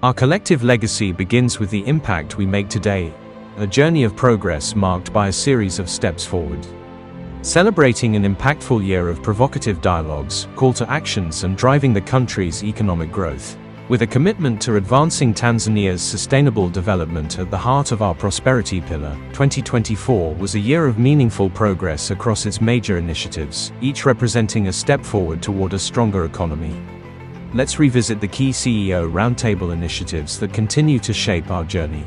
Our collective legacy begins with the impact we make today, a journey of progress marked by a series of steps forward. Celebrating an impactful year of provocative dialogues, call to actions and driving the country's economic growth. With a commitment to advancing Tanzania's sustainable development at the heart of our prosperity pillar, 2024 was a year of meaningful progress across its major initiatives, each representing a step forward toward a stronger economy. Let's revisit the key CEO Roundtable initiatives that continue to shape our journey.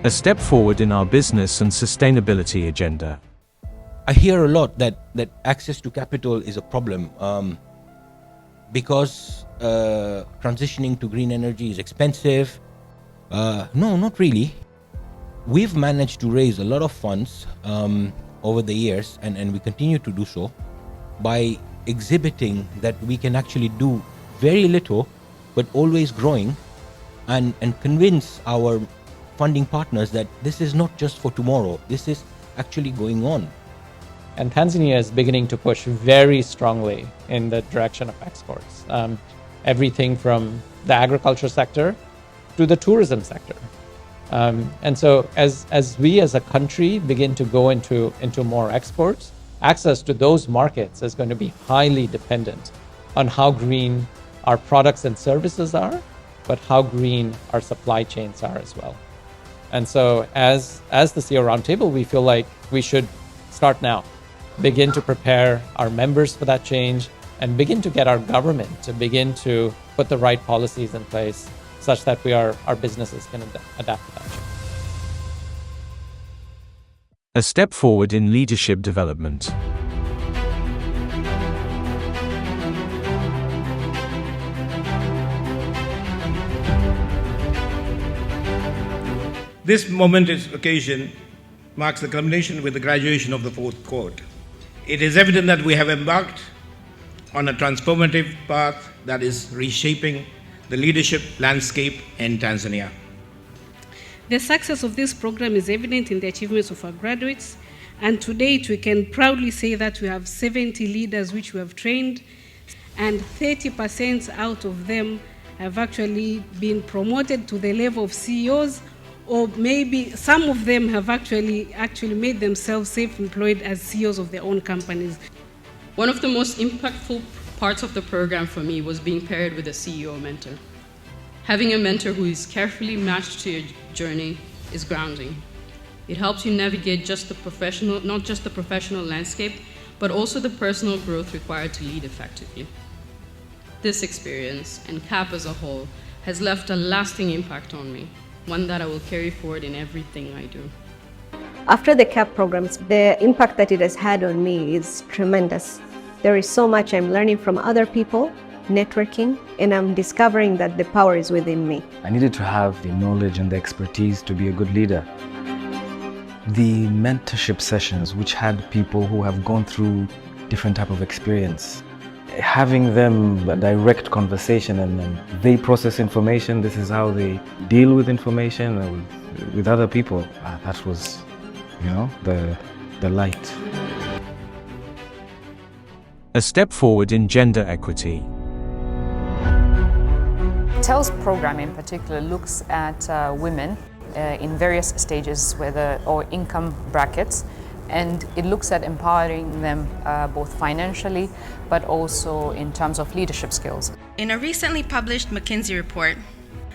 A step forward in our business and sustainability agenda. I hear a lot that access to capital is a problem because transitioning to green energy is expensive. No, not really. We've managed to raise a lot of funds over the years, and we continue to do so by exhibiting that we can actually do very little but always growing, and convince our funding partners that this is not just for tomorrow, this is actually going on. And Tanzania is beginning to push very strongly in the direction of exports. Everything from the agriculture sector to the tourism sector. And so as we as a country begin to go into more exports, access to those markets is going to be highly dependent on how green our products and services are, but how green our supply chains are as well. And so as the CEO Roundtable, we feel like we should start now. Begin to prepare our members for that change, and begin to get our government to begin to put the right policies in place such that our businesses can adapt to that change. A step forward in leadership development. This momentous occasion marks the culmination with the graduation of the fourth cohort. It is evident that we have embarked on a transformative path that is reshaping the leadership landscape in Tanzania. The success of this program is evident in the achievements of our graduates, and to date we can proudly say that we have 70 leaders which we have trained, and 30% out of them have actually been promoted to the level of CEOs, or maybe some of them have actually made themselves self-employed as CEOs of their own companies. One of the most impactful parts of the program for me was being paired with a CEO mentor. Having a mentor who is carefully matched to your journey is grounding. It helps you navigate not just the professional landscape, but also the personal growth required to lead effectively. This experience, and CAP as a whole, has left a lasting impact on me, one that I will carry forward in everything I do. After the CAP programs, the impact that it has had on me is tremendous. There is so much I'm learning from other people, networking, and I'm discovering that the power is within me. I needed to have the knowledge and the expertise to be a good leader. The mentorship sessions, which had people who have gone through different type of experience, having them a direct conversation, and then they process information, this is how they deal with information with other people. That was, the light. A step forward in gender equity. TEL's program in particular looks at women in various stages or income brackets, and it looks at empowering them both financially but also in terms of leadership skills. In a recently published McKinsey report,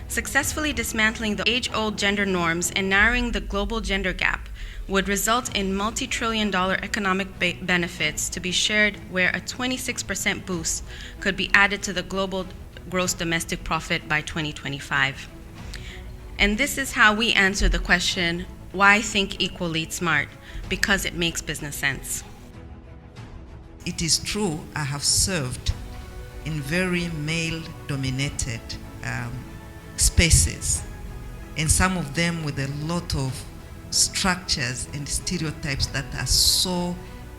successfully dismantling the age-old gender norms and narrowing the global gender gap would result in multi-trillion-dollar economic benefits to be shared, where a 26% boost could be added to the global gross domestic profit by 2025. And this is how we answer the question, why think equal lead smart? Because it makes business sense. It is true, I have served in very male-dominated spaces, and some of them with a lot of structures and stereotypes that are so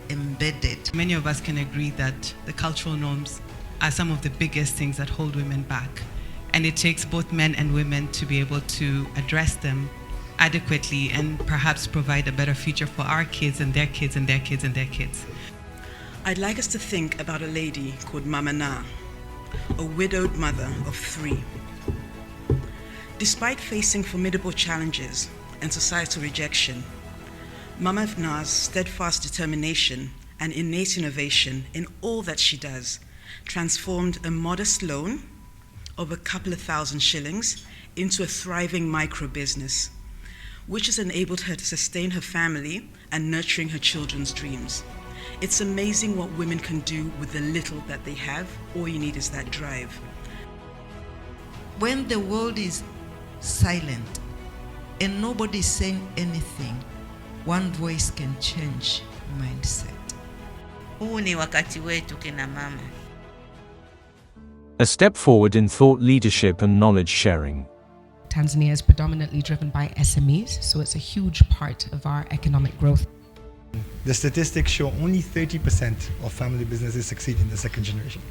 embedded. Many of us can agree that the cultural norms are some of the biggest things that hold women back, and it takes both men and women to be able to address them adequately and perhaps provide a better future for our kids and their kids and their kids and their kids. I'd like us to think about a lady called Mama Na, a widowed mother of 3. Despite facing formidable challenges and societal rejection, Mama Na's steadfast determination and innate innovation in all that she does transformed a modest loan of a couple of thousand shillings into a thriving micro business, which has enabled her to sustain her family and nurturing her children's dreams. It's amazing what women can do with the little that they have. All you need is that drive. When the world is silent and nobody is saying anything, one voice can change mindset. Huu ni wakati wetu kina mama. A step forward in thought leadership and knowledge sharing. Tanzania is predominantly driven by SMEs, so it's a huge part of our economic growth. The statistics show only 30% of family businesses succeed in the second generation.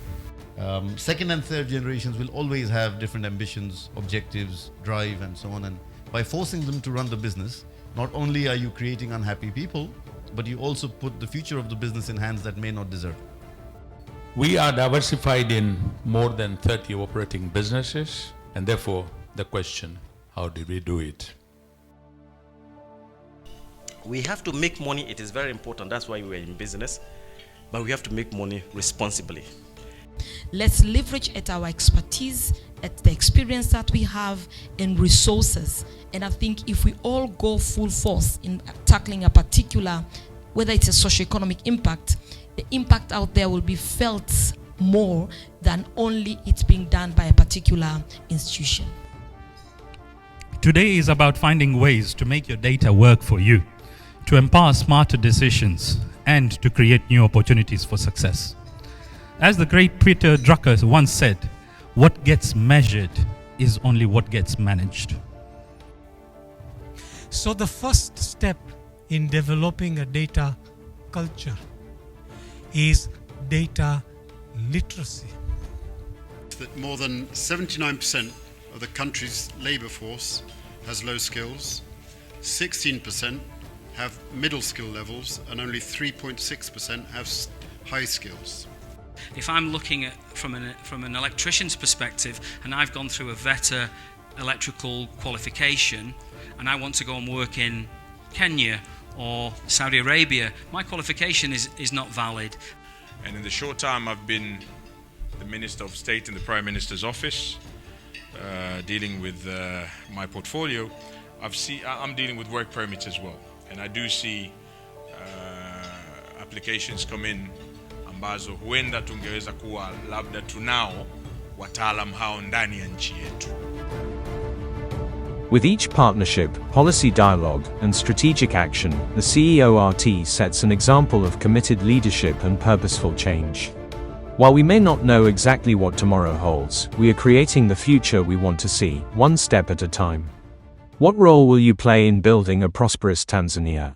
Second and third generations will always have different ambitions, objectives, drive, and so on. And by forcing them to run the business, not only are you creating unhappy people, but you also put the future of the business in hands that may not deserve it. We are diversified in more than 30 operating businesses, and therefore the question, how did we do it? We have to make money. It is very important. That's why we're in business. But we have to make money responsibly. Let's leverage at our expertise, at the experience that we have, and resources. And I think if we all go full force in tackling a particular, whether it's a socioeconomic impact, the impact out there will be felt more than only it's being done by a particular institution. Today is about finding ways to make your data work for you, to empower smarter decisions, and to create new opportunities for success. As the great Peter Drucker once said, what gets measured is only what gets managed. So the first step in developing a data culture is data literacy. That more than 79% of the country's labour force has low skills, 16% have middle skill levels, and only 3.6% have high skills. If I'm looking at from an electrician's perspective, and I've gone through a VETA electrical qualification, and I want to go and work in Kenya or Saudi Arabia, my qualification is not valid. And in the short time I've been the Minister of State in the Prime Minister's office, dealing with my portfolio, I'm dealing with work permits as well. And I do see applications come in ambazo huenda tungeweza kuwa labda tunao wataalam hao ndani ya nchi yetu. With each partnership, policy dialogue, and strategic action, the CEOrt sets an example of committed leadership and purposeful change. While we may not know exactly what tomorrow holds, we are creating the future we want to see, one step at a time. What role will you play in building a prosperous Tanzania?